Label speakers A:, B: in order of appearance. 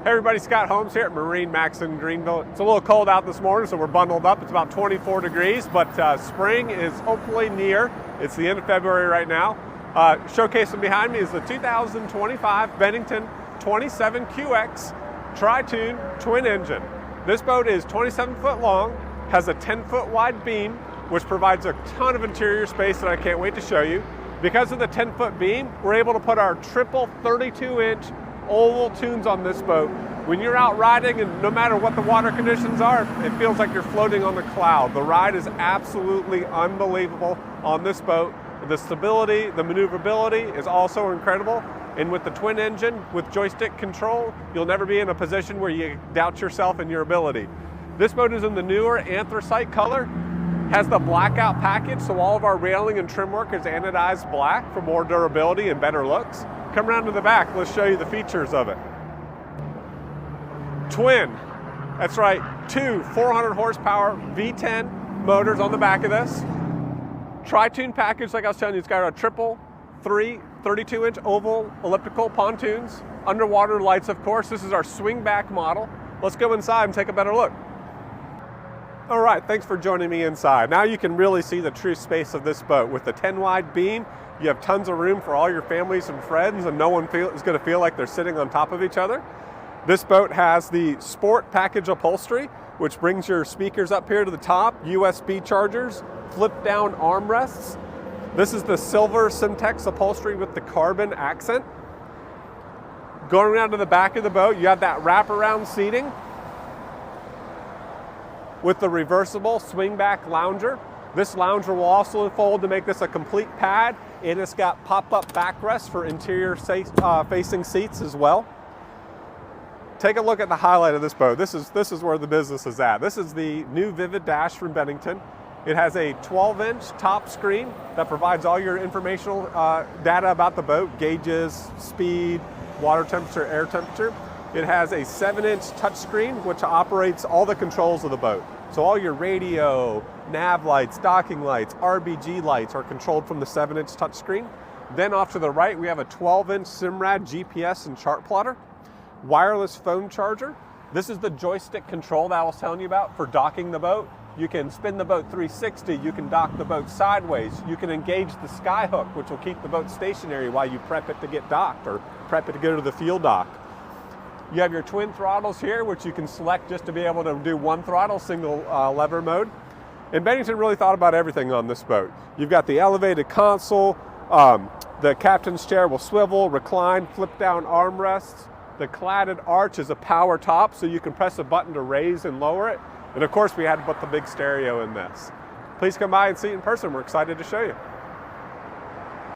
A: Hey everybody, Scott Holmes here at MarineMax in Greenville. It's a little cold out this morning, so we're bundled up. It's about 24 degrees, but spring is hopefully near. It's the end of February right now. Showcasing behind me is the 2025 Bennington 27QX Tritoon twin engine. This boat is 27 foot long, has a 10 foot wide beam, which provides a ton of interior space that I can't wait to show you. Because of the 10 foot beam, we're able to put our triple 32-inch oval tunes on this boat. When you're out riding, and no matter what the water conditions are, it feels like you're floating on the cloud. The ride is absolutely unbelievable on this boat. The stability, the maneuverability is also incredible. And with the twin engine, with joystick control, you'll never be in a position where you doubt yourself and your ability. This boat is in the newer anthracite color, has the blackout package, so all of our railing and trim work is anodized black for more durability and better looks. Come around to the back, let's show you the features of it. Twin, that's right, two 400 horsepower V10 motors on the back of this. Tritoon package, like I was telling you, it's got a triple 32-inch oval elliptical pontoons, underwater lights, of course. This is our swing back model. Let's go inside and take a better look. All right, thanks for joining me inside. Now you can really see the true space of this boat. With the 10 wide beam, you have tons of room for all your families and friends, and no one is going to feel like they're sitting on top of each other. This boat has the sport package upholstery, which brings your speakers up here to the top, USB chargers, flip down armrests. This is the silver Simtex upholstery with the carbon accent. Going around to the back of the boat, you have that wraparound seating with the reversible swing back lounger. This lounger will also fold to make this a complete pad, and it's got pop-up backrests for interior facing seats as well. Take a look at the highlight of this boat. This is where the business is at. This is the new Vivid Dash from Bennington. It has a 12-inch top screen that provides all your informational data about the boat, gauges, speed, water temperature, air temperature. It has a 7-inch touchscreen, which operates all the controls of the boat. So all your radio, nav lights, docking lights, RBG lights are controlled from the 7-inch touchscreen. Then off to the right, we have a 12-inch Simrad GPS and chart plotter, wireless phone charger. This is the joystick control that I was telling you about for docking the boat. You can spin the boat 360, you can dock the boat sideways, you can engage the sky hook, which will keep the boat stationary while you prep it to get docked or prep it to go to the field dock. You have your twin throttles here, which you can select just to be able to do one throttle, single lever mode. And Bennington really thought about everything on this boat. You've got the elevated console, the captain's chair will swivel, recline, flip down armrests. The cladded arch is a power top, so you can press a button to raise and lower it. And of course, we had to put the big stereo in this. Please come by and see it in person. We're excited to show you.